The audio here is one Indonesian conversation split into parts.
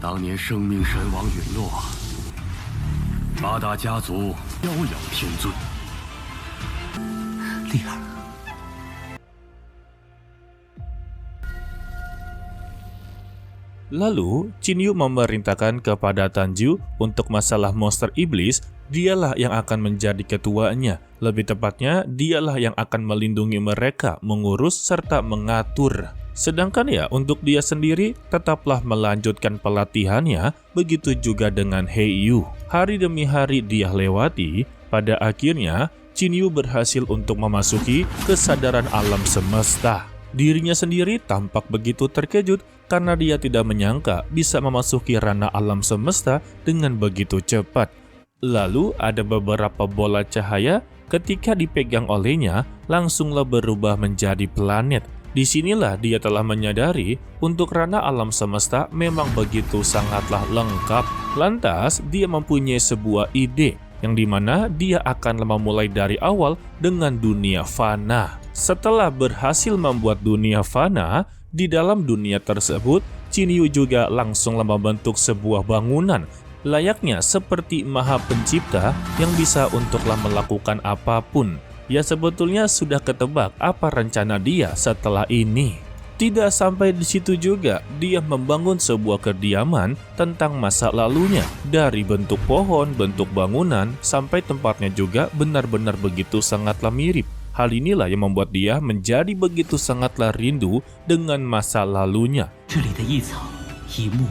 当年生命神王陨落，八大家族遥遥天尊。丽儿， Lalu, Qin Yu memerintahkan kepada Tanju untuk masalah monster iblis, dialah yang akan menjadi ketuanya. Lebih tepatnya, dialah yang akan melindungi mereka, mengurus, serta mengatur. Sedangkan ya, untuk dia sendiri, tetaplah melanjutkan pelatihannya, begitu juga dengan He Yu. Hari demi hari dia lewati, pada akhirnya, Qin Yu berhasil untuk memasuki kesadaran alam semesta. Dirinya sendiri tampak begitu terkejut karena dia tidak menyangka bisa memasuki ranah alam semesta dengan begitu cepat. Lalu ada beberapa bola cahaya ketika dipegang olehnya langsunglah berubah menjadi planet. Disinilah dia telah menyadari untuk ranah alam semesta memang begitu sangatlah lengkap. Lantas dia mempunyai sebuah ide yang dimana dia akan memulai dari awal dengan dunia fana. Setelah berhasil membuat dunia fana, di dalam dunia tersebut, Qin Yu juga langsung membentuk sebuah bangunan, layaknya seperti Maha Pencipta yang bisa untuklah melakukan apapun. Ya sebetulnya sudah ketebak apa rencana dia setelah ini. Tidak sampai di situ juga, dia membangun sebuah kediaman tentang masa lalunya. Dari bentuk pohon, bentuk bangunan, sampai tempatnya juga benar-benar begitu sangatlah mirip. Hal inilah yang membuat dia menjadi begitu sangatlah rindu dengan masa lalunya. 这里的一草一木，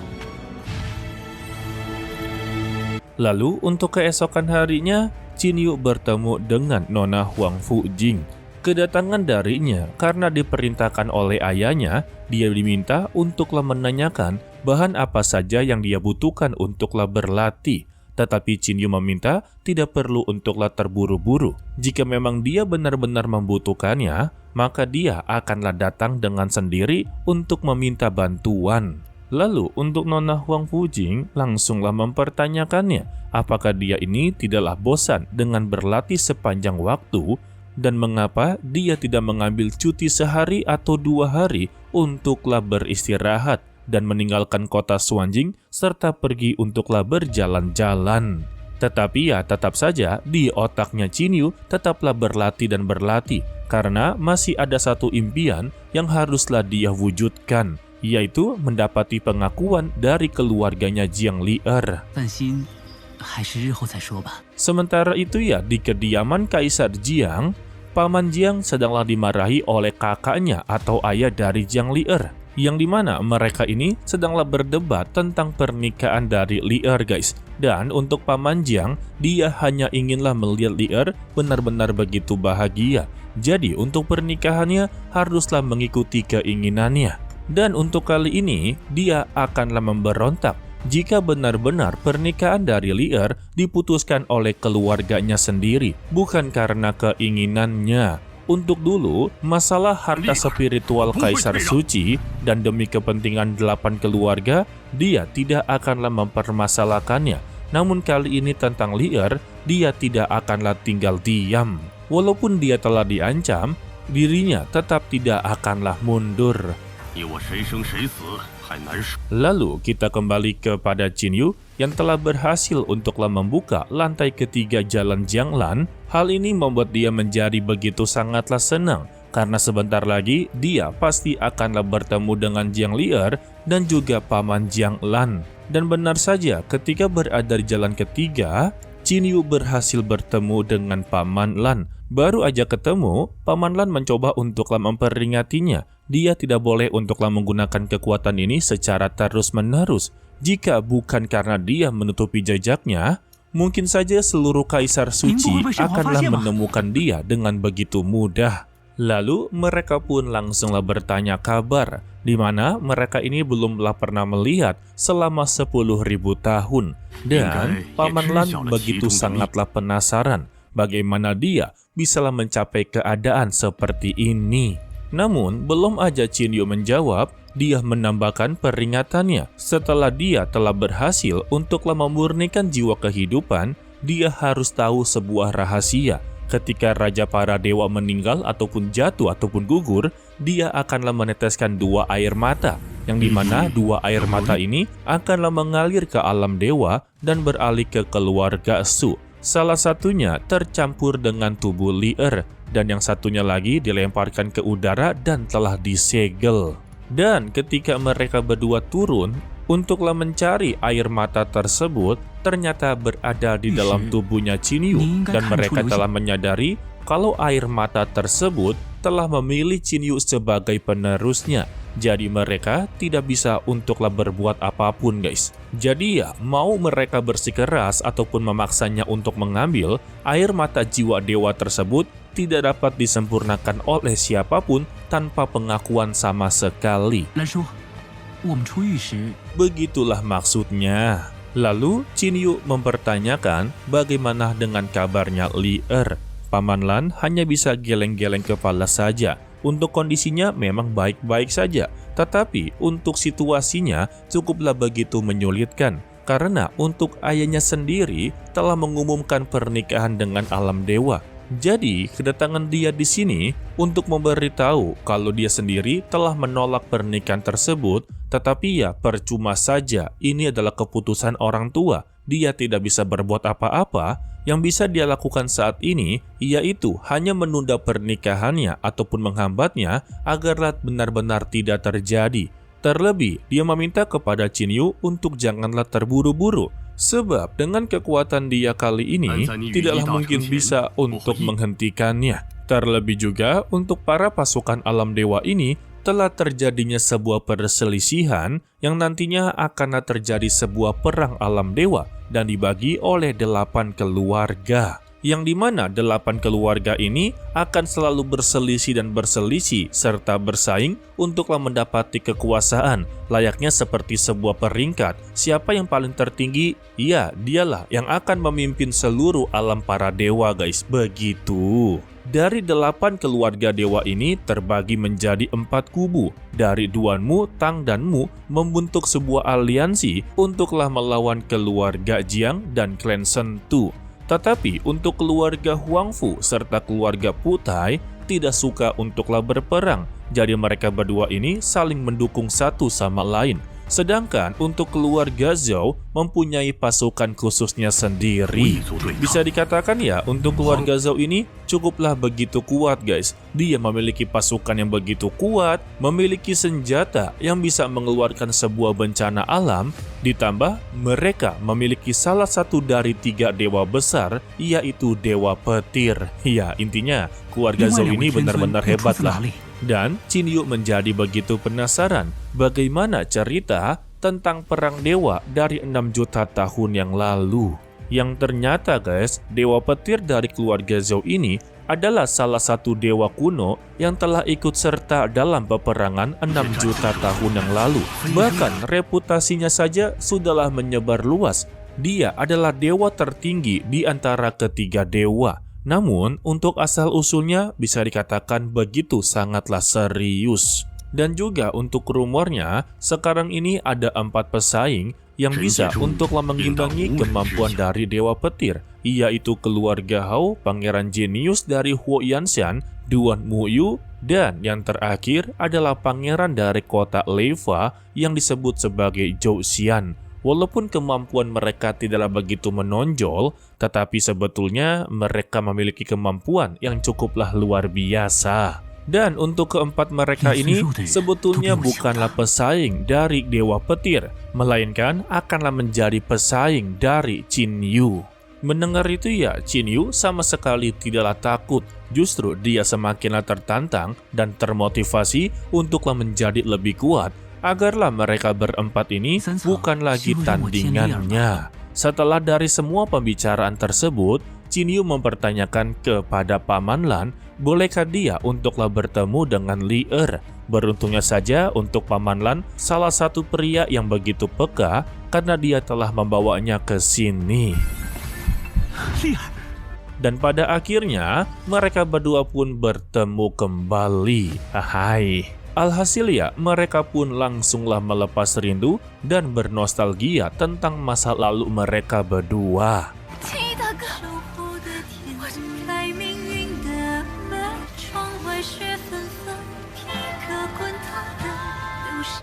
Lalu untuk keesokan harinya, Qin Yu bertemu dengan Nona Huang Fujing. Kedatangan darinya karena diperintahkan oleh ayahnya, dia diminta untuklah menanyakan bahan apa saja yang dia butuhkan untuklah berlatih. Tetapi Qin Yu meminta tidak perlu untuklah terburu-buru. Jika memang dia benar-benar membutuhkannya, maka dia akanlah datang dengan sendiri untuk meminta bantuan. Lalu untuk Nona Huang Fujing langsunglah mempertanyakannya apakah dia ini tidaklah bosan dengan berlatih sepanjang waktu dan mengapa dia tidak mengambil cuti sehari atau 2 hari untuklah beristirahat dan meninggalkan kota Xuanjing serta pergi untuklah berjalan-jalan. Tetapi ya tetap saja di otaknya Qin Yu tetaplah berlatih dan berlatih karena masih ada satu impian yang haruslah dia wujudkan, yaitu mendapati pengakuan dari keluarganya Jiang Li'er. 放心，还是日后再说吧。 Sementara itu ya di kediaman Kaisar Jiang, Paman Jiang sedanglah dimarahi oleh kakaknya atau ayah dari Jiang Li'er, yang dimana mereka ini sedanglah berdebat tentang pernikahan dari Li'er guys. Dan untuk Paman Jiang, dia hanya inginlah melihat Li'er benar-benar begitu bahagia. Jadi untuk pernikahannya haruslah mengikuti keinginannya. Dan untuk kali ini, dia akanlah memberontak jika benar-benar pernikahan dari Li'er diputuskan oleh keluarganya sendiri, bukan karena keinginannya. Untuk dulu, masalah harta spiritual Kaisar Suci dan demi kepentingan 8 keluarga, dia tidak akanlah mempermasalahkannya. Namun kali ini tentang Li'er, dia tidak akanlah tinggal diam. Walaupun dia telah diancam, dirinya tetap tidak akanlah mundur. 你我谁生谁死还难说。 Lalu kita kembali kepada Qin Yu yang telah berhasil untuklah membuka lantai ketiga jalan Jianglan. Hal ini membuat dia menjadi begitu sangatlah senang karena sebentar lagi dia pasti akanlah bertemu dengan Jiang Li'er dan juga Paman Jianglan. Dan benar saja ketika berada di jalan ketiga, Qin Yu berhasil bertemu dengan Paman Lan. Baru aja ketemu, Paman Lan mencoba untuklah memperingatinya. Dia tidak boleh untuklah menggunakan kekuatan ini secara terus-menerus. Jika bukan karena dia menutupi jejaknya, mungkin saja seluruh Kaisar Suci akanlah menemukan dia dengan begitu mudah. Lalu mereka pun langsunglah bertanya kabar, di mana mereka ini belumlah pernah melihat selama 10.000 tahun. Dan Paman Lan begitu sangatlah penasaran bagaimana dia bisalah mencapai keadaan seperti ini. Namun belum aja Qin Yu menjawab, dia menambahkan peringatannya. Setelah dia telah berhasil untuklah memurnikan jiwa kehidupan, dia harus tahu sebuah rahasia. Ketika Raja para Dewa meninggal ataupun jatuh ataupun gugur, dia akanlah meneteskan 2 air mata. yang dimana dua air mata ini akanlah mengalir ke alam dewa dan beralih ke keluarga Su. Salah satunya tercampur dengan tubuh Lier, dan yang satunya lagi dilemparkan ke udara dan telah disegel. Dan ketika mereka berdua turun untuklah mencari air mata tersebut, ternyata berada di dalam tubuhnya Qinyu, dan mereka telah menyadari kalau air mata tersebut telah memilih Qinyu sebagai penerusnya. Jadi mereka tidak bisa untuklah berbuat apapun, guys. Jadi ya, mau mereka bersikeras ataupun memaksanya untuk mengambil, air mata jiwa dewa tersebut tidak dapat disempurnakan oleh siapapun tanpa pengakuan sama sekali. Begitulah maksudnya. Lalu Qinyu mempertanyakan bagaimana dengan kabarnya Lier. Paman Lan hanya bisa geleng-geleng kepala saja. Untuk kondisinya memang baik-baik saja, tetapi untuk situasinya cukuplah begitu menyulitkan. Karena untuk ayahnya sendiri telah mengumumkan pernikahan dengan alam dewa. Jadi, kedatangan dia di sini untuk memberitahu kalau dia sendiri telah menolak pernikahan tersebut, tetapi ya percuma saja, ini adalah keputusan orang tua. Dia tidak bisa berbuat apa-apa. Yang bisa dia lakukan saat ini yaitu hanya menunda pernikahannya ataupun menghambatnya agarlah benar-benar tidak terjadi. Terlebih, dia meminta kepada Qinyu untuk janganlah terburu-buru. Sebab dengan kekuatan dia kali ini tidaklah mungkin bisa untuk menghentikannya. Terlebih juga untuk para pasukan alam dewa ini telah terjadinya sebuah perselisihan yang nantinya akan terjadi sebuah perang alam dewa dan dibagi oleh 8 keluarga. Yang dimana 8 keluarga ini akan selalu berselisih dan berselisih serta bersaing untuklah mendapati kekuasaan. Layaknya seperti sebuah peringkat, siapa yang paling tertinggi, ya dialah yang akan memimpin seluruh alam para dewa, guys. Begitu. Dari 8 keluarga dewa ini terbagi menjadi 4 kubu. Dari Duan Mu, Tang, dan Mu membentuk sebuah aliansi untuklah melawan keluarga Jiang dan klan Shen Tu. Tetapi untuk keluarga Huangfu serta keluarga Putai tidak suka untuklah berperang. Jadi mereka berdua ini saling mendukung satu sama lain. Sedangkan untuk keluarga Zhou mempunyai pasukan khususnya sendiri. Bisa dikatakan ya, untuk keluarga Zhou ini cukuplah begitu kuat, guys. Dia memiliki pasukan yang begitu kuat, memiliki senjata yang bisa mengeluarkan sebuah bencana alam, ditambah mereka memiliki salah satu dari 3 dewa besar, yaitu Dewa Petir. Ya, intinya keluarga Zhou ini benar-benar hebat lah. Dan Qinyu menjadi begitu penasaran bagaimana cerita tentang perang dewa dari 6 juta tahun yang lalu. Yang ternyata, guys, Dewa Petir dari keluarga Zhou ini adalah salah satu dewa kuno yang telah ikut serta dalam peperangan 6 juta tahun yang lalu. Bahkan reputasinya saja sudahlah menyebar luas. Dia adalah dewa tertinggi di antara ketiga dewa. Namun, untuk asal-usulnya bisa dikatakan begitu sangatlah serius. Dan juga untuk rumornya, sekarang ini ada 4 pesaing yang bisa untuklah mengimbangi kemampuan dari Dewa Petir, yaitu keluarga Hao, Pangeran Jenius dari Huo Yanshan, Duan Muyu, dan yang terakhir adalah pangeran dari kota Leva yang disebut sebagai Zhou Xian. Walaupun kemampuan mereka tidaklah begitu menonjol, tetapi sebetulnya mereka memiliki kemampuan yang cukuplah luar biasa. Dan untuk keempat mereka ini sebetulnya bukanlah pesaing dari Dewa Petir, melainkan akanlah menjadi pesaing dari Qinyu. Mendengar itu ya, Qinyu sama sekali tidaklah takut. Justru dia semakinlah tertantang dan termotivasi untuklah menjadi lebih kuat, agarlah mereka berempat ini bukan lagi tandingannya. Setelah dari semua pembicaraan tersebut, Qinyu mempertanyakan kepada Paman Lan, bolehkah dia untuklah bertemu dengan Lier. Beruntungnya saja untuk Paman Lan, salah satu pria yang begitu peka karena dia telah membawanya ke sini. Dan pada akhirnya, mereka berdua pun bertemu kembali. Hai. Alhasil ya, mereka pun langsunglah melepas rindu dan bernostalgia tentang masa lalu mereka berdua.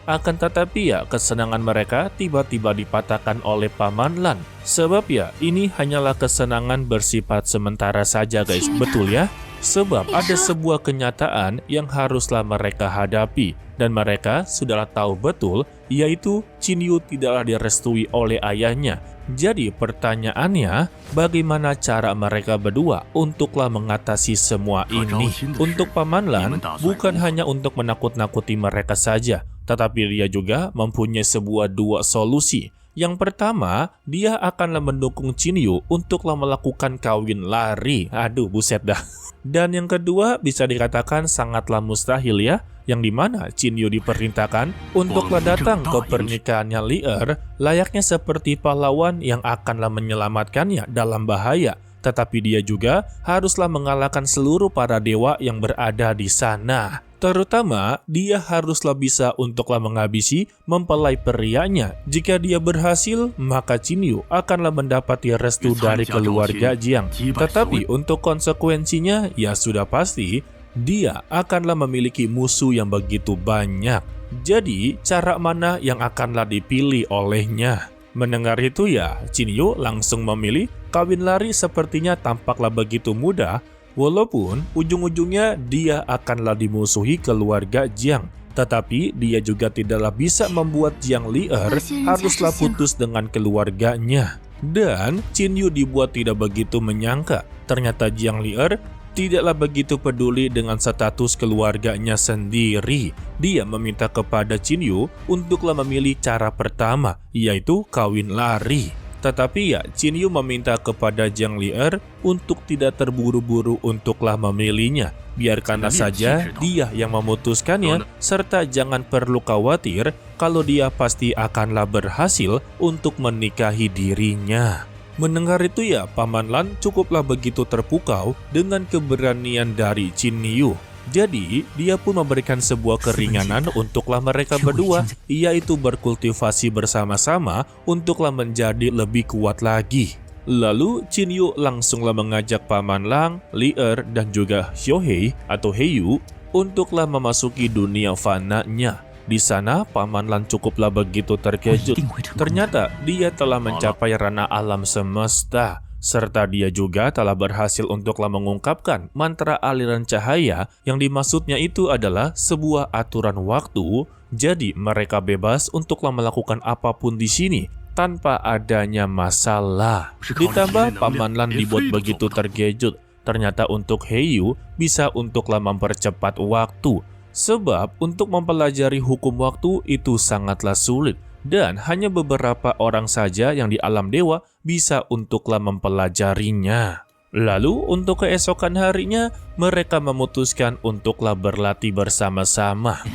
Akan tetapi ya, kesenangan mereka tiba-tiba dipatahkan oleh Paman Lan. Sebab ya, ini hanyalah kesenangan bersifat sementara saja guys, betul ya? Sebab ada sebuah kenyataan yang haruslah mereka hadapi. Dan mereka sudahlah tahu betul, yaitu Qin Yu tidaklah direstui oleh ayahnya. Jadi pertanyaannya, bagaimana cara mereka berdua untuklah mengatasi semua ini? Untuk Paman Lan, bukan hanya untuk menakut-nakuti mereka saja, tetapi dia juga mempunyai dua solusi. Yang pertama, dia akanlah mendukung Qin Yu untuklah melakukan kawin lari. Aduh, buset dah. Dan yang kedua, bisa dikatakan sangatlah mustahil ya, yang dimana Qin Yu diperintahkan untuklah datang ke pernikahannya Li Er, layaknya seperti pahlawan yang akanlah menyelamatkannya dalam bahaya. Tetapi dia juga haruslah mengalahkan seluruh para dewa yang berada di sana. Terutama, dia haruslah bisa untuklah menghabisi mempelai prianya. Jika dia berhasil, maka Qin Yu akanlah mendapati restu dari keluarga Jiang. Tetapi untuk konsekuensinya, ya sudah pasti, dia akanlah memiliki musuh yang begitu banyak. Jadi, cara mana yang akanlah dipilih olehnya? Mendengar itu ya, Qin Yu langsung memilih kawin lari sepertinya tampaklah begitu mudah, walaupun ujung-ujungnya dia akanlah dimusuhi keluarga Jiang. Tetapi dia juga tidaklah bisa membuat Jiang Li Er haruslah putus dengan keluarganya. Dan Qin Yu dibuat tidak begitu menyangka, ternyata Jiang Li Er tidaklah begitu peduli dengan status keluarganya sendiri. Dia meminta kepada Qin Yu untuklah memilih cara pertama, yaitu kawin lari. Tetapi ya, Qin Yu meminta kepada Jiang Li Er untuk tidak terburu-buru untuklah memilihnya. Biarkanlah saja dia yang memutuskannya, serta jangan perlu khawatir kalau dia pasti akanlah berhasil untuk menikahi dirinya. Mendengar itu ya, Paman Lan cukuplah begitu terpukau dengan keberanian dari Qin Yu. Jadi, dia pun memberikan sebuah keringanan untuklah mereka berdua, yaitu berkultivasi bersama-sama untuklah menjadi lebih kuat lagi. Lalu, Qin Yu langsunglah mengajak Paman Lang, Li Er, dan juga Xiaohei atau Heiyu untuklah memasuki dunia fananya. Di sana, Paman Lan cukuplah begitu terkejut. Ternyata, dia telah mencapai ranah alam semesta. Serta dia juga telah berhasil untuklah mengungkapkan mantra aliran cahaya yang dimaksudnya itu adalah sebuah aturan waktu. Jadi, mereka bebas untuklah melakukan apapun di sini tanpa adanya masalah. Ditambah, Paman Lan dibuat begitu terkejut. Ternyata untuk Heiyu bisa untuklah mempercepat waktu. Sebab untuk mempelajari hukum waktu itu sangatlah sulit, dan hanya beberapa orang saja yang di alam dewa bisa untuklah mempelajarinya. Lalu untuk keesokan harinya, mereka memutuskan untuklah berlatih bersama-sama.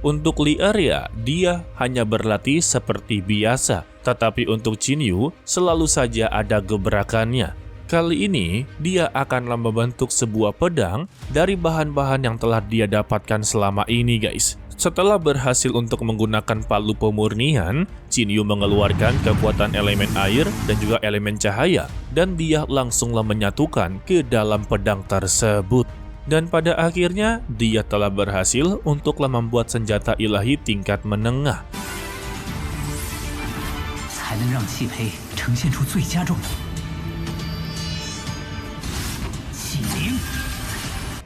Untuk Li Er ya, dia hanya berlatih seperti biasa. Tetapi untuk Qin Yu, selalu saja ada gebrakannya. Kali ini, dia akanlah membentuk sebuah pedang dari bahan-bahan yang telah dia dapatkan selama ini guys. Setelah berhasil untuk menggunakan palu pemurnian, Qin Yu mengeluarkan kekuatan elemen air dan juga elemen cahaya, dan dia langsunglah menyatukan ke dalam pedang tersebut. Dan pada akhirnya, dia telah berhasil untuklah membuat senjata ilahi tingkat menengah.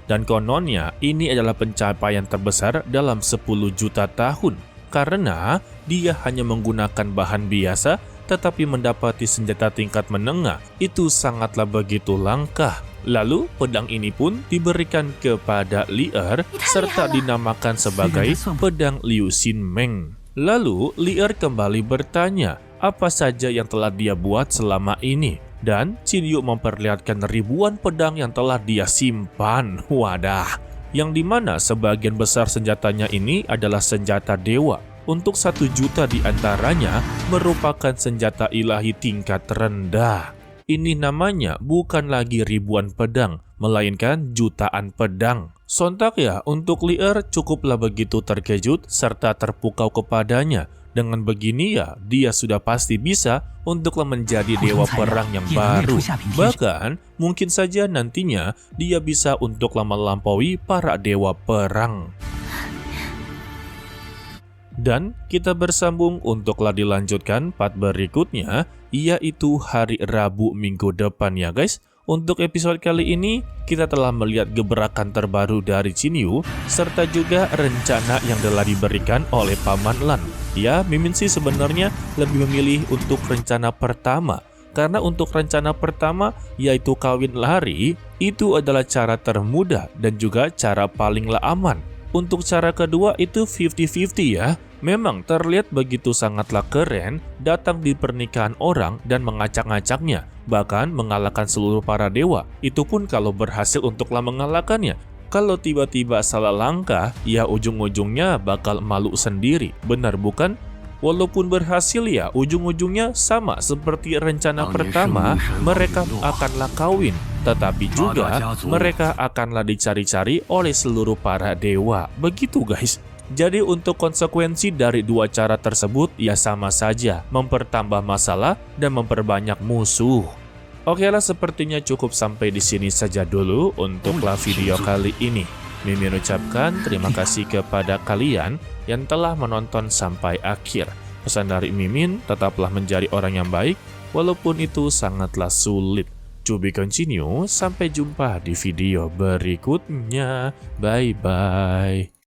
Dan kononnya, ini adalah pencapaian terbesar dalam 10 juta tahun. Karena dia hanya menggunakan bahan biasa, tetapi mendapati senjata tingkat menengah itu sangatlah begitu langka. Lalu, pedang ini pun diberikan kepada Li Er, serta dinamakan sebagai pedang Liu Xin Meng. Lalu, Li Er kembali bertanya, apa saja yang telah dia buat selama ini. Dan Qin Yu memperlihatkan ribuan pedang yang telah dia simpan. Wadah, yang dimana sebagian besar senjatanya ini adalah senjata dewa. Untuk 1 juta di antaranya merupakan senjata ilahi tingkat rendah. Ini namanya bukan lagi ribuan pedang, melainkan jutaan pedang. Sontak ya, untuk Li Er cukuplah begitu terkejut serta terpukau kepadanya. Dengan begini ya, dia sudah pasti bisa untuklah menjadi dewa perang yang baru. Bahkan, mungkin saja nantinya dia bisa untuklah melampaui para dewa perang. Dan kita bersambung untuklah dilanjutkan part berikutnya, yaitu hari Rabu minggu depan ya guys. Untuk episode kali ini, kita telah melihat gebrakan terbaru dari Jinyu, serta juga rencana yang telah diberikan oleh Paman Lan. Ya, Mimin sih sebenarnya lebih memilih untuk rencana pertama. Karena untuk rencana pertama, yaitu kawin lari, itu adalah cara termudah dan juga cara paling aman. Untuk cara kedua itu 50-50 ya. Memang terlihat begitu sangatlah keren datang di pernikahan orang dan mengacak-ngacaknya, bahkan mengalahkan seluruh para dewa. Itu pun kalau berhasil untuklah mengalahkannya. Kalau tiba-tiba salah langkah, ya ujung-ujungnya bakal malu sendiri, benar bukan? Walaupun berhasil ya, ujung-ujungnya sama seperti rencana pertama, mereka akanlah kawin. Tetapi juga mereka akanlah dicari-cari oleh seluruh para dewa. Begitu guys. Jadi untuk konsekuensi dari dua cara tersebut ya sama saja, mempertambah masalah dan memperbanyak musuh. Oke lah, sepertinya cukup sampai di sini saja dulu untuklah video kali ini. Mimin ucapkan terima kasih kepada kalian yang telah menonton sampai akhir. Pesan dari Mimin, tetaplah menjadi orang yang baik walaupun itu sangatlah sulit. To be continue, sampai jumpa di video berikutnya. Bye bye.